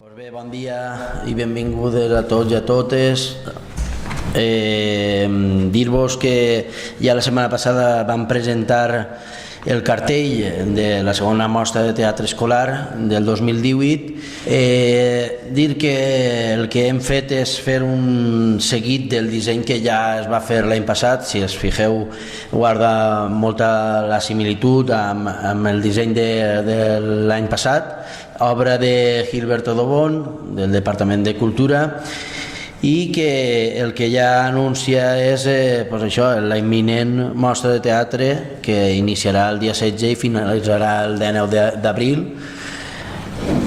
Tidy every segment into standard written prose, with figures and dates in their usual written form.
Pues bé, bon dia i benvingudes a tots i a totes. Dir-vos que ja la setmana passada vam presentar el cartell de la segona mostra de teatre escolar del 2018. Dir que el que hem fet és fer un seguit del disseny que ja es va fer l'any passat. Si es fixeu, guarda molta la similitud amb el disseny de l'any passat, obra de Gilberto Dobón, del Departament de Cultura, i que el que ja anuncia és la imminent mostra de teatre que iniciarà el dia 16 i finalitzarà el 19 d'abril,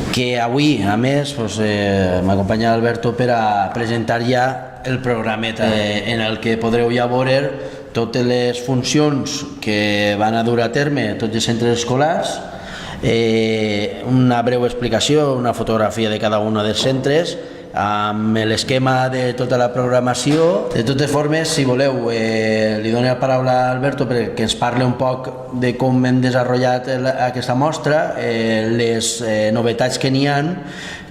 que avui, a més, m'acompanya Alberto per a presentar ja el programeta en el que podreu ja veure totes les funcions que van a dur a terme tots els centres escolars, una breu explicació, una fotografia de cada un dels centres, amb l'esquema de tota la programació. De totes formes, si voleu, li dono la paraula a Alberto perquè ens parli un poc de com hem desenvolupat aquesta mostra, les novetats que n'hi ha,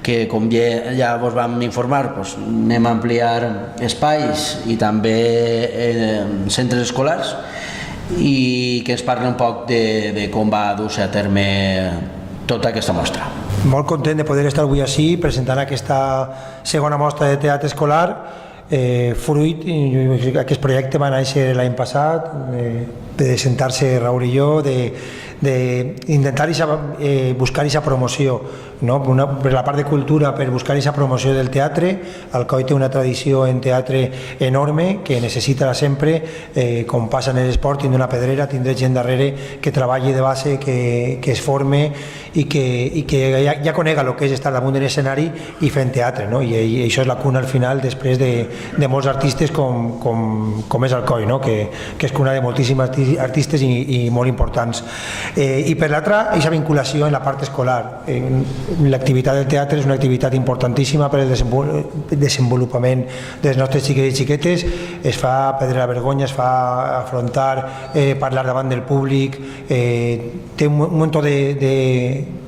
que com ja vos vam informar, anem a ampliar espais i també centres escolars, i que ens parli un poc de com va dur-se a terme tota aquesta mostra. Molt content de poder estar avui així presentant aquesta segona mostra de teatre escolar, fruit, aquest projecte va néixer l'any passat, de sentar-se Raül i jo, d'intentar buscar aquesta promoció, per la part de cultura, per buscar aquesta promoció del teatre. Alcoi té una tradició en teatre enorme que necessita sempre, com passa en l'esport, tindre una pedrera, tindre gent darrere que treballi de base, que es forme i que ja conega el que és estar damunt d'un escenari i fent teatre, i això és la cuna al final després de molts artistes com és Alcoi, que és cuna de moltíssims artistes i molt importants. I per l'altra, aquesta vinculació en la part escolar. L'activitat del teatre és una activitat importantíssima per al desenvolupament dels nostres xiquets i xiquetes. Es fa perdre la vergonya, es fa afrontar, parlar davant del públic, té un munt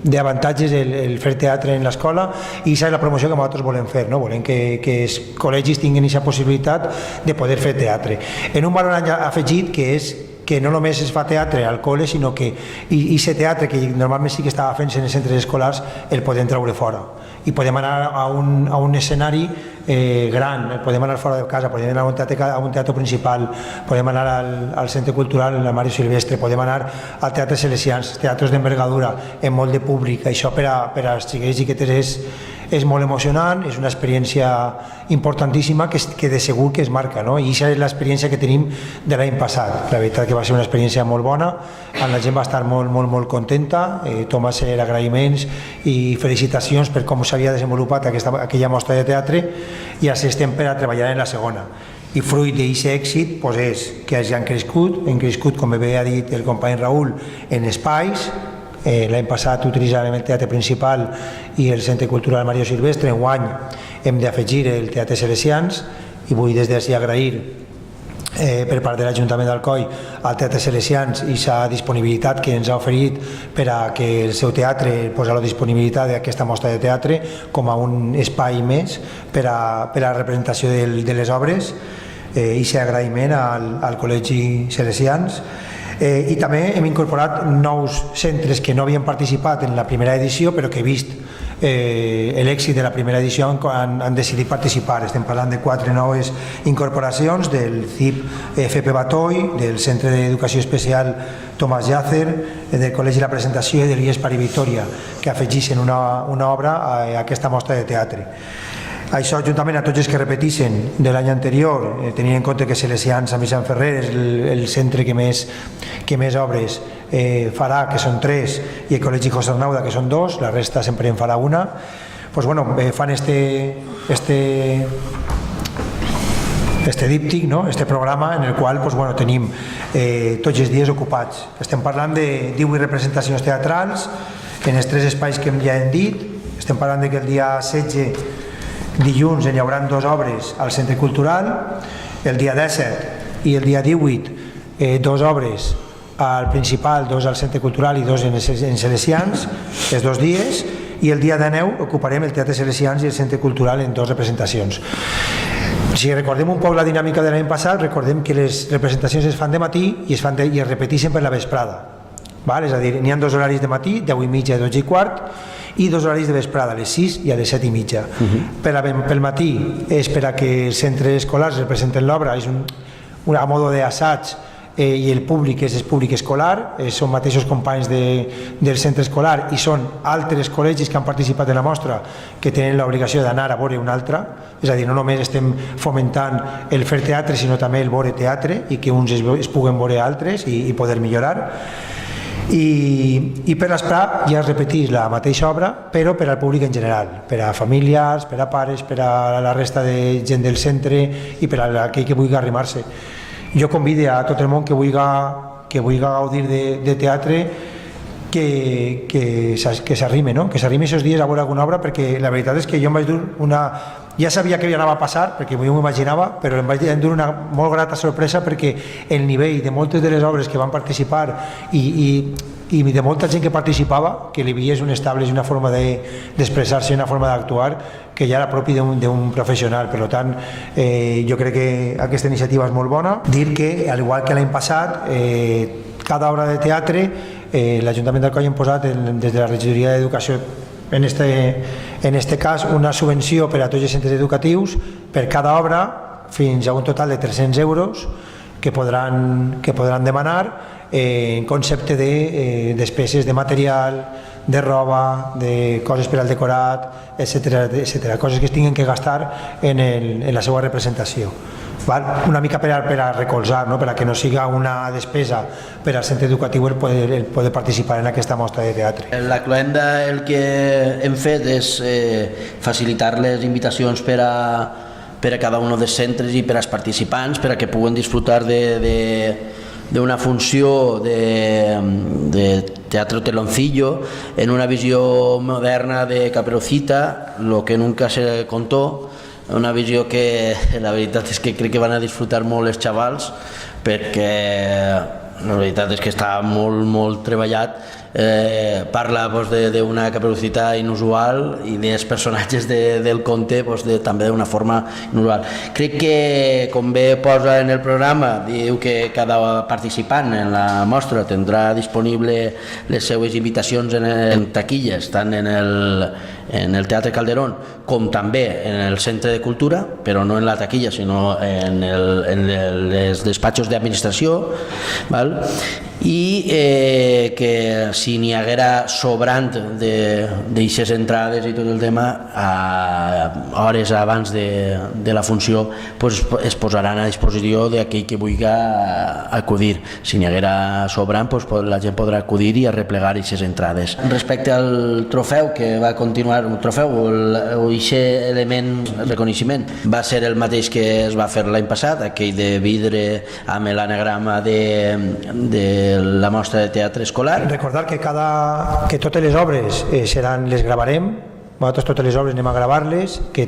d'avantatges el fer teatre en l'escola, i aquesta és la promoció que nosaltres volem fer. Volem que els col·legis tinguin aquesta possibilitat de poder fer teatre. En un valor afegit, que és que no només es fa teatre al col·le, sinó que aquest teatre que normalment sí que estava fent-se en els centres escolars el podem treure fora i podem anar a un escenari gran, podem anar fora de casa, podem anar a un teatre principal, podem anar al centre cultural, al Mario Silvestre, podem anar al teatre Salesians, teatres d'envergadura, amb molt de públic. Això per als xiquets i xiquetes és molt emocionant, és una experiència importantíssima que de segur que es marca, i aquesta és l'experiència que tenim de l'any passat. La veritat que va ser una experiència molt bona, la gent va estar molt contenta, Tom va ser agraïments i felicitacions per com s'havia desenvolupat aquella mostra de teatre, i ara estem per a treballar en la segona. I fruit d'aquest èxit és que ja han crescut, com bé ha dit el company Raül, en espais. L'any passat utilitzàvem el teatre principal i el centre cultural Mario Silvestre. Enguany hem d'afegir el teatre Salesians, i vull des d'ací agrair per part de l'Ajuntament d'Alcoi al teatre Salesians i la disponibilitat que ens ha oferit per a que el seu teatre posi a la disponibilitat d'aquesta mostra de teatre com a un espai més per a la representació de les obres, i aquest agraïment al Col·legi Salesians. I també hem incorporat nous centres que no havien participat en la primera edició, però que, vist l'èxit de la primera edició, han decidit participar. Estem parlant de 4 noves incorporacions del CIP FP Batoi, del Centre d'Educació Especial Tomàs Llàcer, del Col·legi La Presentació i de l'IES Pari Victòria, que afegeixen una obra a aquesta mostra de teatre. Això, juntament a tots els que repeteixen de l'any anterior, tenint en compte que Salesians a Sant Ferrer és el centre que més obres farà, que són 3, i el Col·legi José Arnauda, que són 2, la resta sempre en farà una, fan este díptic, este programa en el qual tenim tots els dies ocupats. Estem parlant de 18 representacions teatrals en els 3 espais que ja hem dit. Estem parlant que el dia 16 dilluns hi haurà 2 obres al centre cultural, el dia 17 i el dia 18 2 obres al principal, 2 al centre cultural i 2 en Salesians, els 2 dies, i el dia 19 ocuparem el Teatre Salesians i el Centre Cultural en 2 representacions. Si recordem un poc la dinàmica de l'any passat, recordem que les representacions es fan de matí i es repeteixen per la vesprada. És a dir, n'hi ha 2 horaris de matí, 10:30 i 12:15, i 2 horaris de vesprada, a les 6 i a les 7:30. Pel matí és per a que els centres escolars representen l'obra, és a modo d'assaig, i el públic és el públic escolar, són mateixos companys del centre escolar i són altres col·legis que han participat en la mostra que tenen l'obligació d'anar a veure una altra, és a dir, no només estem fomentant el fer teatre sinó també el veure teatre i que uns es puguen veure altres i poder millorar. I per l'esprà ja es repeteix la mateixa obra però per al públic en general, per a familiars, per a pares, per a la resta de gent del centre i per a aquell que vulgui arrimar-se. Jo convido a tot el món que vulgui gaudir de teatre que s'arrime, que s'arrime aquests dies a veure alguna obra, perquè la veritat és que jo em vaig dur ja sabia que anava a passar, perquè jo m'ho imaginava, però em vaig dur una molt grata sorpresa perquè el nivell de moltes de les obres que van participar i de molta gent que participava, que li veies un estable i una forma d'expressar-se i una forma d'actuar que ja era propi d'un professional. Per tant, jo crec que aquesta iniciativa és molt bona. Dir que, al igual que l'any passat, cada obra de teatre, l'Ajuntament d'Alcoi hem posat des de la regidoria d'Educació, en este cas, una subvenció per a tots els centres educatius per cada obra, fins a un total de 300 euros que podran demanar en concepte de despeses de material, de roba, de coses per al decorat, etc. Coses que es tinguin que gastar en la seva representació. Una mica per a recolzar, per a que no siga una despesa per al centre educatiu el poder participar en aquesta mostra de teatre. La cloenda el que hem fet és facilitar les invitacions per a cada un dels centres i per als participants, per a que puguen disfrutar d'una funció de teatro teloncillo en una visió moderna de Caperucita, lo que nunca se contó, una visió que la veritat és que crec que van a disfrutar molt els xavals, perquè la veritat és que està molt treballat. Parla d'una Caperucita inusual i dels personatges del conte també d'una forma inusual. Crec que, com bé posa en el programa, diu que cada participant en la mostra tindrà disponible les seues invitacions en taquilles, tant en el Teatre Calderón com també en el Centre de Cultura, però no en la taquilla sinó en els despatxos d'administració, i que si n'hi haguera sobrant d'aixes entrades i tot el tema, hores abans de la funció es posaran a disposició d'aquell que vulgui acudir. Si n'hi haguera sobrant, la gent podrà acudir i arreplegar aquestes entrades. Respecte al trofeu que va continuar, un trofeu o aquest element de reconeixement va ser el mateix que es va fer l'any passat, aquell de vidre amb l'anagrama de la mostra de teatre escolar. Recordar que totes les obres les gravarem, nosaltres totes les obres anem a gravar-les, que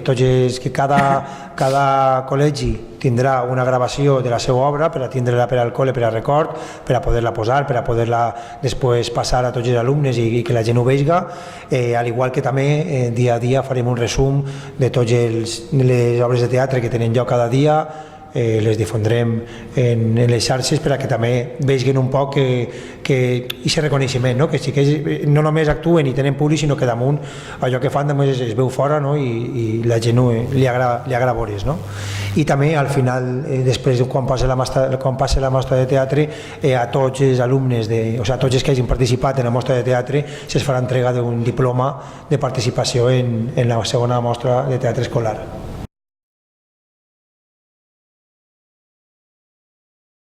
cada col·legi tindrà una gravació de la seva obra per a tindre-la per al col·le, per a record, per a poder-la posar, per a poder-la després passar a tots els alumnes i que la gent ho veiga, al igual que també dia a dia farem un resum de totes les obres de teatre que tenen lloc cada dia, les difondrem en les xarxes per a que també vegin un poc aquest reconeixement, que no només actuen i tenen públic, sinó que damunt allò que fan es veu fora i la gent li agrada veure's. I també al final, després quan passi la mostra de teatre, a tots els alumnes, a tots els que hagin participat en la mostra de teatre, se'ls farà entrega d'un diploma de participació en la segona mostra de teatre escolar.